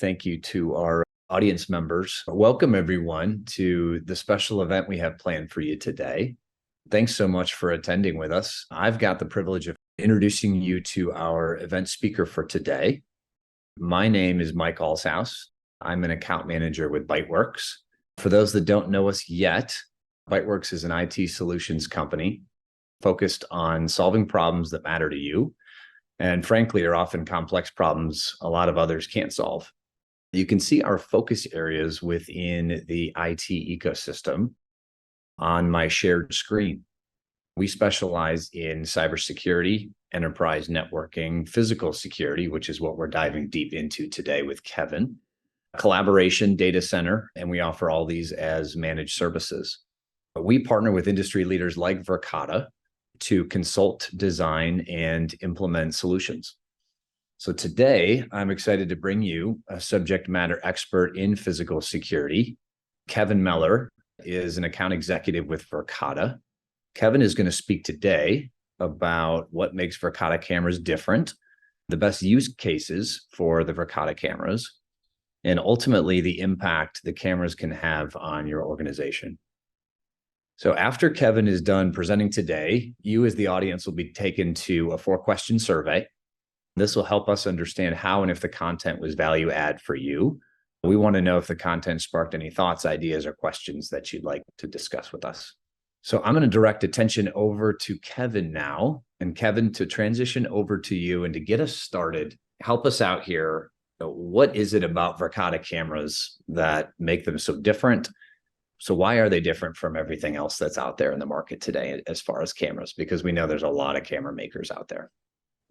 thank you to our audience members. Welcome, everyone, to the special event we have planned for you today. Thanks so much for attending with us. I've got the privilege of introducing you to our event speaker for today. My name is Mike Alshouse. I'm an account manager with ByteWorks. For those that don't know us yet, ByteWorks is an IT solutions company focused on solving problems that matter to you, and frankly, are often complex problems a lot of others can't solve. You can see our focus areas within the IT ecosystem on my shared screen. We specialize in cybersecurity, enterprise networking, physical security, which is what we're diving deep into today with Kevin, collaboration, data center, and we offer all these as managed services. We partner with industry leaders like Verkada to consult, design, and implement solutions. So today, I'm excited to bring you a subject matter expert in physical security. Kevin Meller is an account executive with Verkada. Kevin is going to speak today about what makes Verkada cameras different, the best use cases for the Verkada cameras, and ultimately the impact the cameras can have on your organization. So after Kevin is done presenting today, you as the audience will be taken to a 4-question survey. This will help us understand how and if the content was value add for you. We want to know if the content sparked any thoughts, ideas, or questions that you'd like to discuss with us. So I'm going to direct attention over to Kevin now. And Kevin, to transition over to you and to get us started, help us out here. What is it about Verkada cameras that make them so different? So why are they different from everything else that's out there in the market today as far as cameras? Because we know there's a lot of camera makers out there.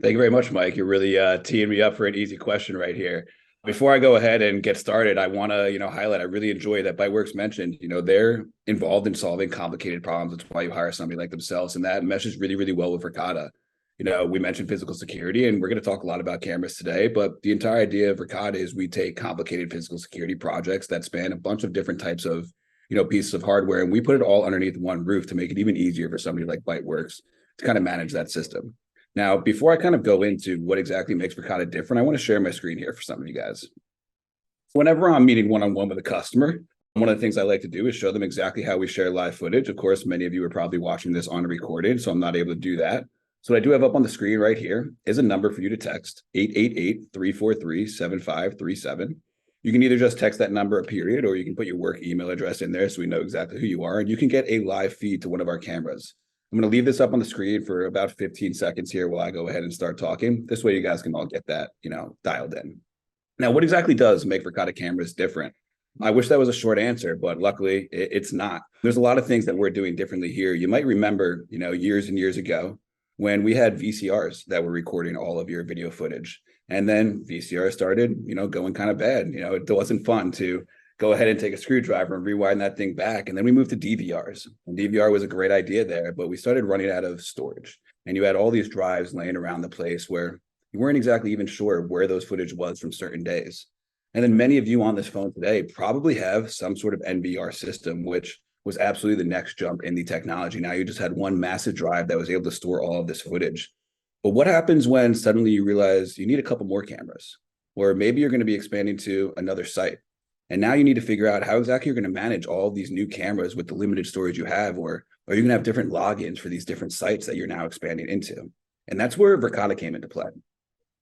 Thank you very much, Mike. You're really teeing me up for an easy question right here. Before I go ahead and get started, I want to, highlight, I really enjoy that ByteWorks mentioned, they're involved in solving complicated problems. That's why you hire somebody like themselves. And that meshes really, really well with Verkada. We mentioned physical security, and we're going to talk a lot about cameras today, but the entire idea of Verkada is we take complicated physical security projects that span a bunch of different types of, pieces of hardware, and we put it all underneath one roof to make it even easier for somebody like ByteWorks to kind of manage that system. Now, before I kind of go into what exactly makes Verkada different, I want to share my screen here for some of you guys. Whenever I'm meeting one-on-one with a customer, one of the things I like to do is show them exactly how we share live footage. Of course, many of you are probably watching this on recorded, so I'm not able to do that. So what I do have up on the screen right here is a number for you to text, 888-343-7537. You can either just text that number a period, or you can put your work email address in there so we know exactly who you are, and you can get a live feed to one of our cameras. I'm going to leave this up on the screen for about 15 seconds here while I go ahead and start talking. This way you guys can all get that, dialed in. Now, what exactly does make Verkada cameras different? I wish that was a short answer, but luckily it's not. There's a lot of things that we're doing differently here. You might remember, years and years ago when we had VCRs that were recording all of your video footage. And then VCR started, going kind of bad. It wasn't fun to go ahead and take a screwdriver and rewind that thing back. And then we moved to DVRs. And DVR was a great idea there, but we started running out of storage. And you had all these drives laying around the place where you weren't exactly even sure where those footage was from certain days. And then many of you on this phone today probably have some sort of NVR system, which was absolutely the next jump in the technology. Now you just had one massive drive that was able to store all of this footage. But what happens when suddenly you realize you need a couple more cameras, or maybe you're going to be expanding to another site? And now you need to figure out how exactly you're going to manage all of these new cameras with the limited storage you have, or are you going to have different logins for these different sites that you're now expanding into? And that's where Verkada came into play.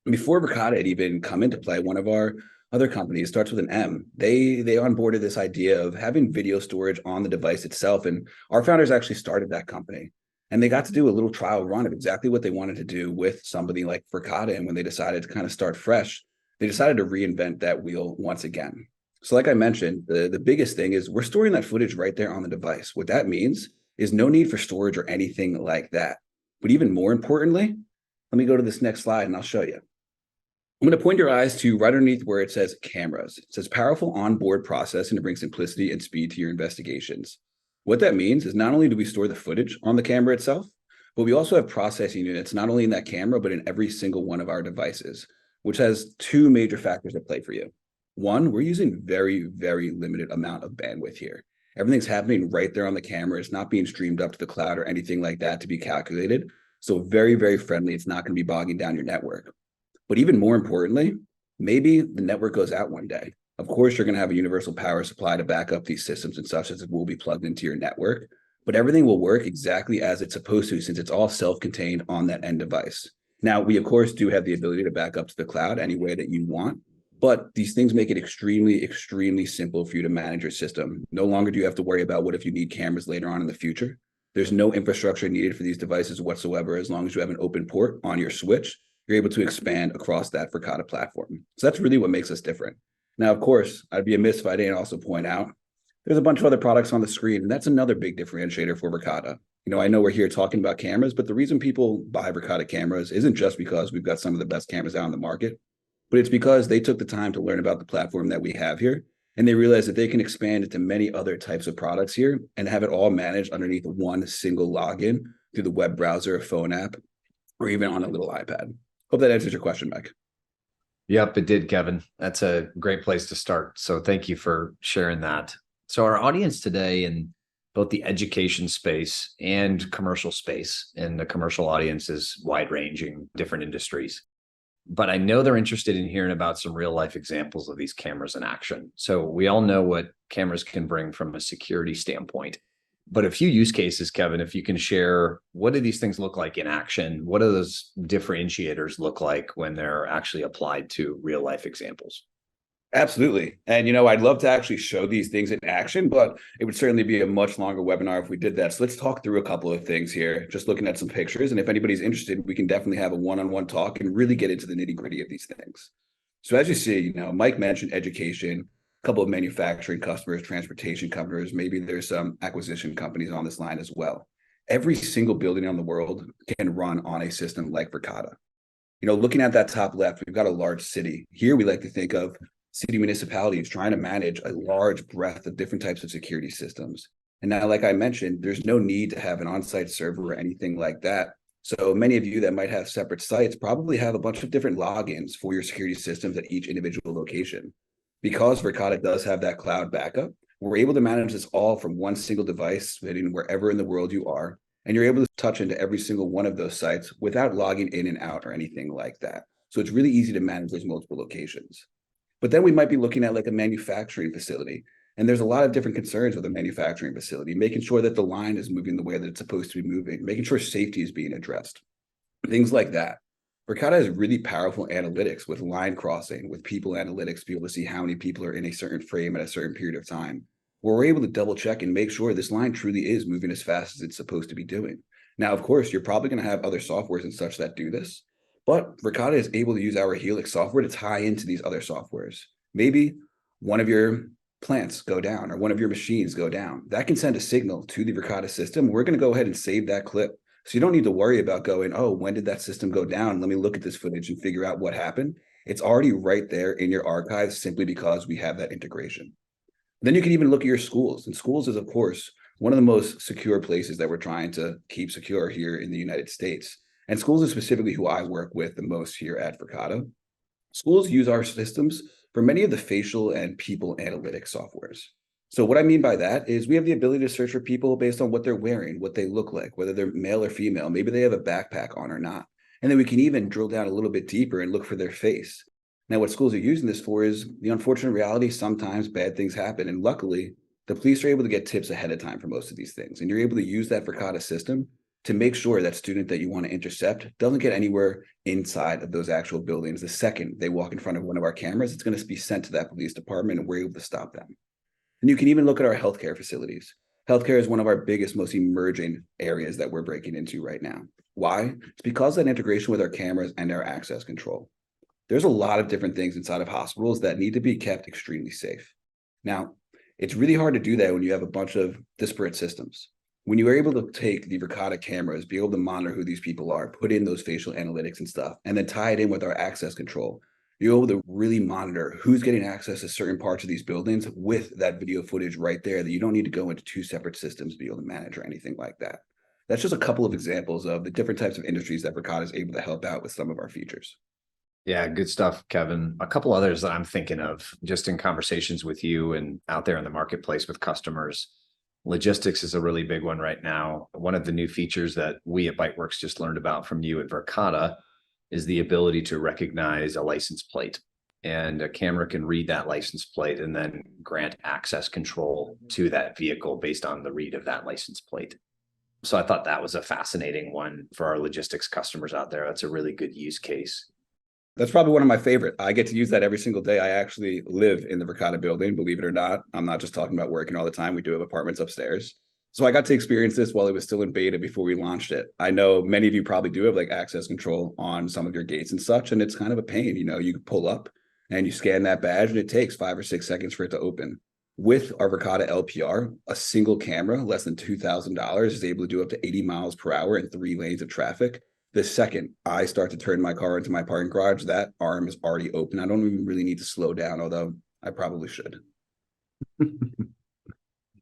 Before Verkada had even come into play, one of our other companies, starts with an M, they onboarded this idea of having video storage on the device itself. And our founders actually started that company. And they got to do a little trial run of exactly what they wanted to do with somebody like Verkada. And when they decided to kind of start fresh, they decided to reinvent that wheel once again. So like I mentioned, the biggest thing is we're storing that footage right there on the device. What that means is no need for storage or anything like that. But even more importantly, let me go to this next slide and I'll show you. I'm going to point your eyes to right underneath where it says cameras. It says powerful onboard processing to bring simplicity and speed to your investigations. What that means is not only do we store the footage on the camera itself, but we also have processing units, not only in that camera, but in every single one of our devices, which has 2 major factors at play for you. One, we're using very, very limited amount of bandwidth here. Everything's happening right there on the camera. It's not being streamed up to the cloud or anything like that to be calculated. So very, very friendly. It's not going to be bogging down your network. But even more importantly, Maybe the network goes out one day. Of course, you're going to have a universal power supply to back up these systems and such as it will be plugged into your network, but everything will work exactly as it's supposed to since it's all self-contained on that end device. Now, we of course do have the ability to back up to the cloud any way that you want, but these things make it extremely, extremely simple for you to manage your system. No longer do you have to worry about what if you need cameras later on in the future. There's no infrastructure needed for these devices whatsoever. As long as you have an open port on your switch, you're able to expand across that Verkada platform. So that's really what makes us different. Now, of course, I'd be amiss if I didn't also point out there's a bunch of other products on the screen, and that's another big differentiator for Verkada. I know we're here talking about cameras, but the reason people buy Verkada cameras isn't just because we've got some of the best cameras out on the market, but it's because they took the time to learn about the platform that we have here, and they realize that they can expand into many other types of products here and have it all managed underneath one single login through the web browser, a phone app, or even on a little iPad. Hope that answers your question, Mike. Yep, it did, Kevin. That's a great place to start. So thank you for sharing that. So our audience today in both the education space and commercial space, and the commercial audience is wide ranging, different industries. But I know they're interested in hearing about some real life examples of these cameras in action. So we all know what cameras can bring from a security standpoint, but a few use cases, Kevin, if you can share, what do these things look like in action? What do those differentiators look like when they're actually applied to real life examples? Absolutely. And, I'd love to actually show these things in action, but it would certainly be a much longer webinar if we did that. So let's talk through a couple of things here, just looking at some pictures. And if anybody's interested, we can definitely have a one-on-one talk and really get into the nitty-gritty of these things. So as you see, Mike mentioned education, a couple of manufacturing customers, transportation companies, maybe there's some acquisition companies on this line as well. Every single building in the world can run on a system like Verkada. Looking at that top left, we've got a large city. Here we like to think of city municipalities trying to manage a large breadth of different types of security systems. And now, like I mentioned, there's no need to have an on-site server or anything like that. So many of you that might have separate sites probably have a bunch of different logins for your security systems at each individual location. Because Verkada does have that cloud backup, we're able to manage this all from one single device, sitting wherever in the world you are, and you're able to touch into every single one of those sites without logging in and out or anything like that. So it's really easy to manage those multiple locations. But then we might be looking at like a manufacturing facility. And there's a lot of different concerns with a manufacturing facility, making sure that the line is moving the way that it's supposed to be moving, making sure safety is being addressed, things like that. Verkada has really powerful analytics with line crossing, with people analytics, to be able to see how many people are in a certain frame at a certain period of time, where we're able to double check and make sure this line truly is moving as fast as it's supposed to be doing. Now, of course, you're probably going to have other softwares and such that do this, but Verkada is able to use our Helix software to tie into these other softwares. Maybe one of your plants go down or one of your machines go down. That can send a signal to the Verkada system. We're going to go ahead and save that clip. So you don't need to worry about going, oh, when did that system go down? Let me look at this footage and figure out what happened. It's already right there in your archives simply because we have that integration. Then you can even look at your schools. And schools is, of course, one of the most secure places that we're trying to keep secure here in the United States. And schools is specifically who I work with the most here at Verkada. Schools use our systems for many of the facial and people analytics softwares. So what I mean by that is we have the ability to search for people based on what they're wearing, what they look like, whether they're male or female, maybe they have a backpack on or not. And then we can even drill down a little bit deeper and look for their face. Now, what schools are using this for is the unfortunate reality, sometimes bad things happen. And luckily, the police are able to get tips ahead of time for most of these things. And you're able to use that Verkada system to make sure that student that you want to intercept doesn't get anywhere inside of those actual buildings. The second they walk in front of one of our cameras, it's going to be sent to that police department and we're able to stop them. And you can even look at our healthcare facilities. Healthcare is one of our biggest, most emerging areas that we're breaking into right now. Why? It's because of that integration with our cameras and our access control. There's a lot of different things inside of hospitals that need to be kept extremely safe. Now, it's really hard to do that when you have a bunch of disparate systems. When you are able to take the Verkada cameras, be able to monitor who these people are, put in those facial analytics and stuff, and then tie it in with our access control, you're able to really monitor who's getting access to certain parts of these buildings with that video footage right there, that you don't need to go into two separate systems to be able to manage or anything like that. That's just a couple of examples of the different types of industries that Verkada is able to help out with some of our features. Yeah, good stuff, Kevin. A couple others that I'm thinking of just in conversations with you and out there in the marketplace with customers. Logistics is a really big one right now. One of the new features that we at Byteworks just learned about from you at Verkada is the ability to recognize a license plate. and a camera can read that license plate and then grant access control to that vehicle based on the read of that license plate. So I thought that was a fascinating one for our logistics customers out there. That's a really good use case. That's probably one of my favorite. I get to use that every single day. I actually live in the Verkada building, believe it or not. I'm not just talking about working all the time. We do have apartments upstairs. So I got to experience this while it was still in beta before we launched it. I know many of you probably do have like access control on some of your gates and such, and it's kind of a pain. You can pull up and you scan that badge and it takes 5 or 6 seconds for it to open. With our Verkada LPR, a single camera, less than $2,000, is able to do up to 80 miles per hour in 3 lanes of traffic. The second I start to turn my car into my parking garage, that arm is already open. I don't even really need to slow down, although I probably should.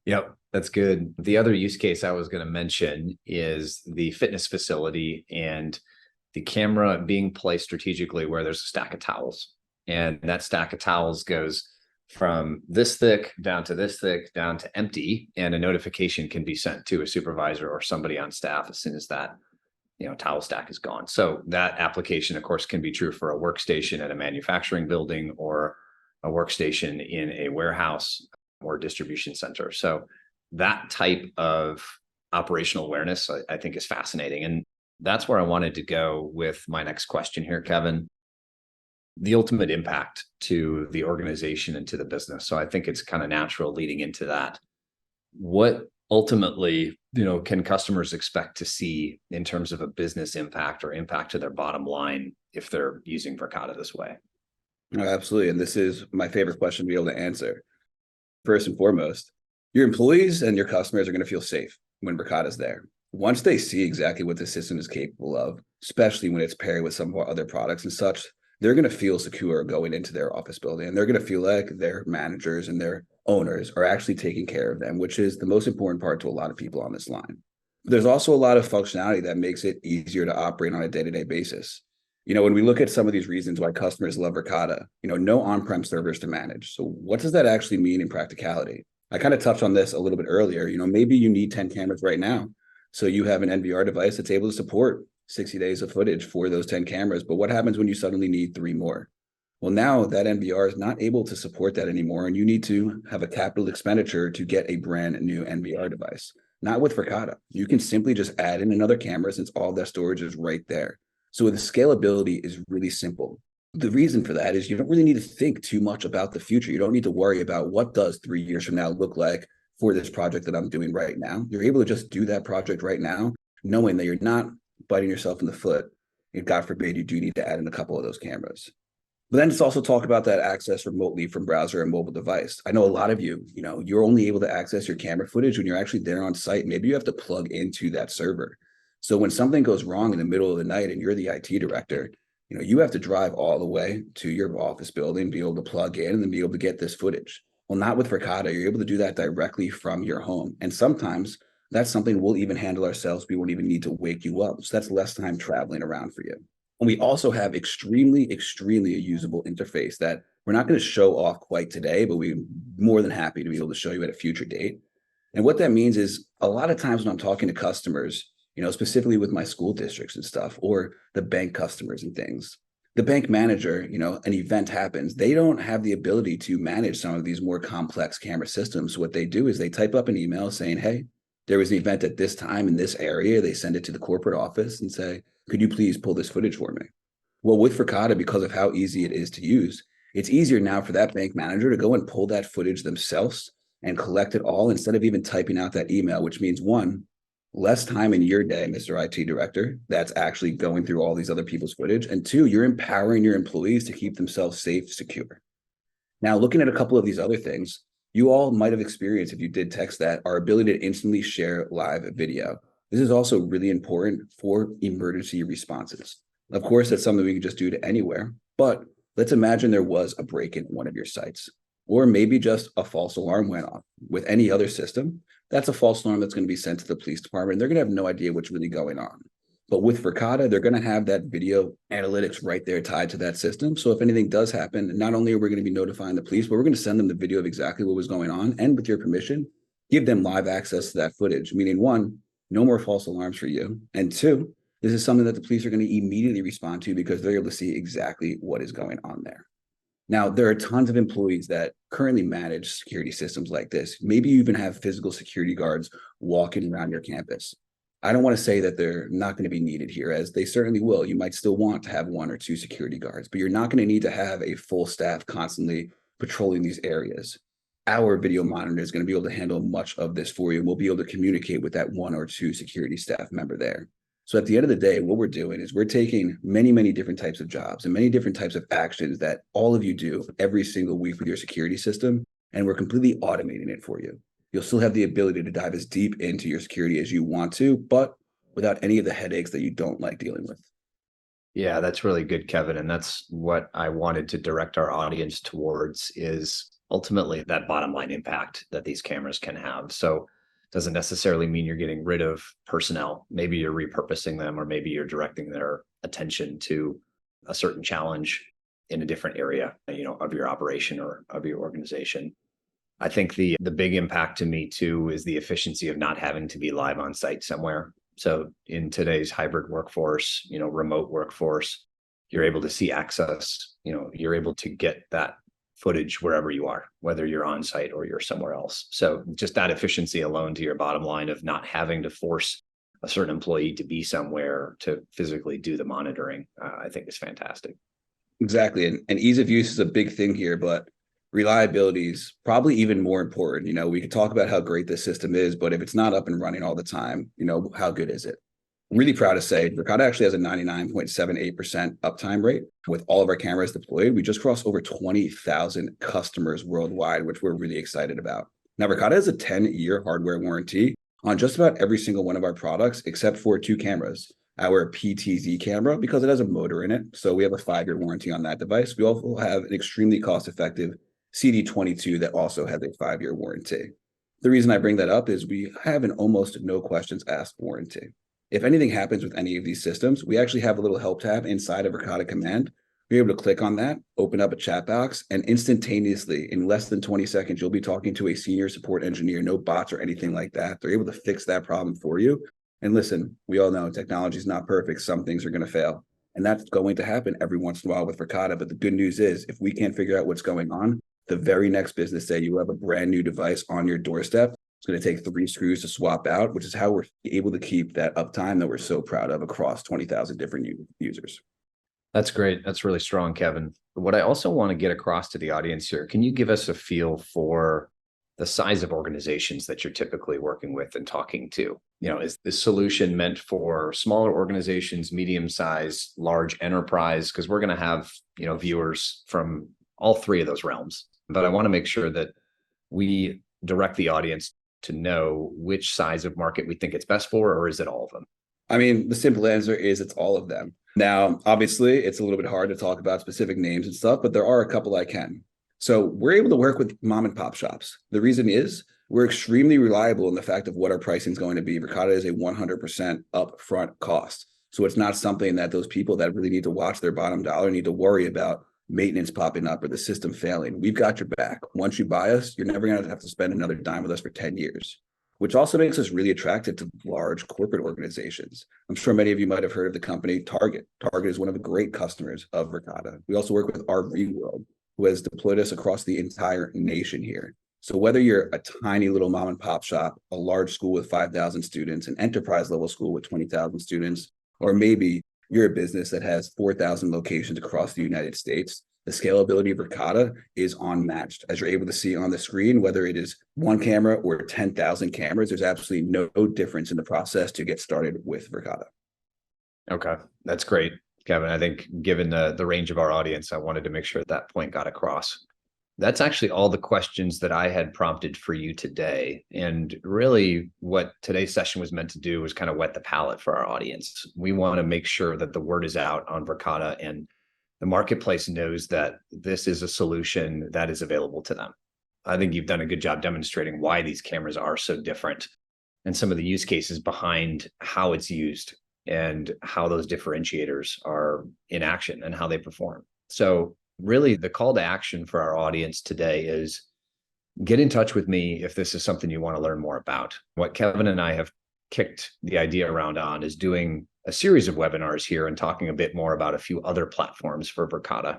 Yep, that's good. The other use case I was going to mention is the fitness facility and the camera being placed strategically where there's a stack of towels. And that stack of towels goes from this thick down to this thick down to empty, and a notification can be sent to a supervisor or somebody on staff as soon as that towel stack is gone. So that application, of course, can be true for a workstation at a manufacturing building or a workstation in a warehouse or distribution center. So that type of operational awareness, I think, is fascinating. And that's where I wanted to go with my next question here, Kevin. The ultimate impact to the organization and to the business. So I think it's kind of natural leading into that. What ultimately, can customers expect to see in terms of a business impact or impact to their bottom line if they're using Verkada this way? Oh, absolutely. And this is my favorite question to be able to answer. First and foremost, your employees and your customers are going to feel safe when Verkada is there. Once they see exactly what the system is capable of, especially when it's paired with some of our other products and such, they're going to feel secure going into their office building. And they're going to feel like their managers and their owners are actually taking care of them, which is the most important part to a lot of people on this line. There's also a lot of functionality that makes it easier to operate on a day-to-day basis. When we look at some of these reasons why customers love Verkada, no on-prem servers to manage. So what does that actually mean in practicality? I kind of touched on this a little bit earlier. Maybe you need 10 cameras right now. So you have an NVR device that's able to support 60 days of footage for those 10 cameras. But what happens when you suddenly need 3 more? Well, now that NVR is not able to support that anymore, and you need to have a capital expenditure to get a brand new NVR device. Not with Verkada. You can simply just add in another camera since all that storage is right there. So the scalability is really simple. The reason for that is you don't really need to think too much about the future. You don't need to worry about what does 3 years from now look like for this project that I'm doing right now. You're able to just do that project right now, knowing that you're not biting yourself in the foot. And God forbid you do need to add in a couple of those cameras. But then it's also talk about that access remotely from browser and mobile device. I know a lot of you, you're only able to access your camera footage when you're actually there on site. Maybe you have to plug into that server. So when something goes wrong in the middle of the night and you're the IT director, you have to drive all the way to your office building, be able to plug in and then be able to get this footage. Well, not with Verkada. You're able to do that directly from your home. And sometimes that's something we'll even handle ourselves. We won't even need to wake you up. So that's less time traveling around for you. And we also have extremely a usable interface that we're not going to show off quite today, but we're more than happy to be able to show you at a future date. And what that means is a lot of times when I'm talking to customers, specifically with my school districts and stuff, or the bank customers and things, the bank manager, an event happens, they don't have the ability to manage some of these more complex camera systems. What they do is they type up an email saying, hey, there was an event at this time in this area. They send it to the corporate office and say, could you please pull this footage for me? Well, with Verkada, because of how easy it is to use, it's easier now for that bank manager to go and pull that footage themselves and collect it all instead of even typing out that email, which means one, less time in your day, Mr. IT director, that's actually going through all these other people's footage. And two, you're empowering your employees to keep themselves safe, secure. Now, looking at a couple of these other things, you all might have experienced, if you did text that, our ability to instantly share live video. This is also really important for emergency responses. Of course, that's something we can just do to anywhere, but let's imagine there was a break-in at one of your sites, or maybe just a false alarm went off. With any other system, that's a false alarm that's going to be sent to the police department. They're going to have no idea what's really going on. But with Verkada, they're going to have that video analytics right there tied to that system. So if anything does happen, not only are we going to be notifying the police, but we're going to send them the video of exactly what was going on. And with your permission, give them live access to that footage, meaning one, no more false alarms for you. And two, this is something that the police are going to immediately respond to because they're able to see exactly what is going on there. Now, there are tons of employees that currently manage security systems like this. Maybe you even have physical security guards walking around your campus. I don't want to say that they're not going to be needed here, as they certainly will. You might still want to have one or two security guards, but you're not going to need to have a full staff constantly patrolling these areas. Our video monitor is going to be able to handle much of this for you. We'll be able to communicate with that one or two security staff member there. So at the end of the day, what we're doing is we're taking many, many different types of jobs and many different types of actions that all of you do every single week with your security system, and we're completely automating it for you. You'll still have the ability to dive as deep into your security as you want to, but without any of the headaches that you don't like dealing with. Yeah, that's really good, Kevin. And that's what I wanted to direct our audience towards, is ultimately that bottom line impact that these cameras can have. So it doesn't necessarily mean you're getting rid of personnel. Maybe you're repurposing them, or maybe you're directing their attention to a certain challenge in a different area, of your operation or of your organization. I think the big impact to me too is the efficiency of not having to be live on site somewhere. So in today's hybrid workforce, remote workforce, you're able to see access, you're able to get that footage wherever you are, whether you're on site or you're somewhere else. So just that efficiency alone to your bottom line of not having to force a certain employee to be somewhere to physically do the monitoring, I think is fantastic. Exactly. And ease of use is a big thing here, but reliability is probably even more important. We could talk about how great this system is, but if it's not up and running all the time, how good is it? Really proud to say Verkada actually has a 99.78% uptime rate with all of our cameras deployed. We just crossed over 20,000 customers worldwide, which we're really excited about. Now, Verkada has a 10-year hardware warranty on just about every single one of our products, except for two cameras. Our PTZ camera, because it has a motor in it. So we have a 5-year warranty on that device. We also have an extremely cost-effective CD22 that also has a 5-year warranty. The reason I bring that up is we have an almost no questions asked warranty. If anything happens with any of these systems, we actually have a little help tab inside of Verkada Command. You're able to click on that, open up a chat box, and instantaneously, in less than 20 seconds, you'll be talking to a senior support engineer, no bots or anything like that. They're able to fix that problem for you. And listen, we all know technology is not perfect. Some things are going to fail. And that's going to happen every once in a while with Verkada. But the good news is, if we can't figure out what's going on, the very next business day, you have a brand new device on your doorstep. It's going to take 3 screws to swap out, which is how we're able to keep that uptime that we're so proud of across 20,000 different users. That's great. That's really strong, Kevin. What I also want to get across to the audience here, can you give us a feel for the size of organizations that you're typically working with and talking to? Is this solution meant for smaller organizations, medium size, large enterprise? Because we're going to have, viewers from all three of those realms. But I want to make sure that we direct the audience to know which size of market we think it's best for, or is it all of them? I mean, the simple answer is it's all of them. Now, obviously, it's a little bit hard to talk about specific names and stuff, but there are a couple I can. So we're able to work with mom and pop shops. The reason is we're extremely reliable in the fact of what our pricing is going to be. Verkada is a 100% upfront cost. So it's not something that those people that really need to watch their bottom dollar need to worry about maintenance popping up or the system failing. We've got your back. Once you buy us, you're never going to have to spend another dime with us for 10 years, which also makes us really attractive to large corporate organizations. I'm sure many of you might have heard of the company Target. Target is one of the great customers of Verkada. We also work with RV World, who has deployed us across the entire nation here. So whether you're a tiny little mom and pop shop, a large school with 5,000 students, an enterprise level school with 20,000 students, or maybe you're a business that has 4,000 locations across the United States, the scalability of Verkada is unmatched. As you're able to see on the screen, whether it is one camera or 10,000 cameras, there's absolutely no difference in the process to get started with Verkada. Okay, that's great, Kevin. I think given the range of our audience, I wanted to make sure that point got across. That's actually all the questions that I had prompted for you today. And really what today's session was meant to do was kind of whet the palate for our audience. We want to make sure that the word is out on Verkada and the marketplace knows that this is a solution that is available to them. I think you've done a good job demonstrating why these cameras are so different and some of the use cases behind how it's used and how those differentiators are in action and how they perform. So really, the call to action for our audience today is get in touch with me if this is something you want to learn more about. What Kevin and I have kicked the idea around on is doing a series of webinars here and talking a bit more about a few other platforms for Verkada.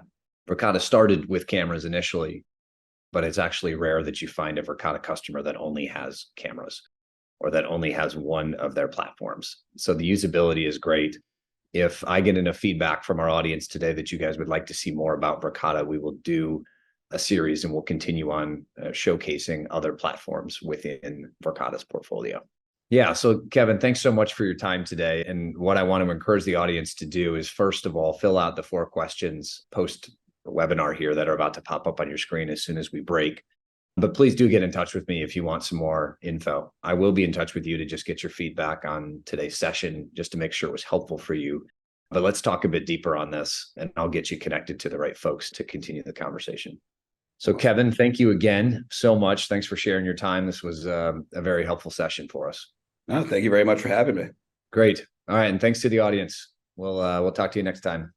Verkada started with cameras initially, but it's actually rare that you find a Verkada customer that only has cameras or that only has one of their platforms. So the usability is great. If I get enough feedback from our audience today that you guys would like to see more about Verkada, we will do a series and we'll continue on showcasing other platforms within Verkada's portfolio. Yeah. So Kevin, thanks so much for your time today. And what I want to encourage the audience to do is, first of all, fill out the 4 questions post webinar here that are about to pop up on your screen as soon as we break. But please do get in touch with me if you want some more info. I will be in touch with you to just get your feedback on today's session, just to make sure it was helpful for you. But let's talk a bit deeper on this, and I'll get you connected to the right folks to continue the conversation. So Kevin, thank you again so much. Thanks for sharing your time. This was a very helpful session for us. No, thank you very much for having me. Great. All right. And thanks to the audience. We'll talk to you next time.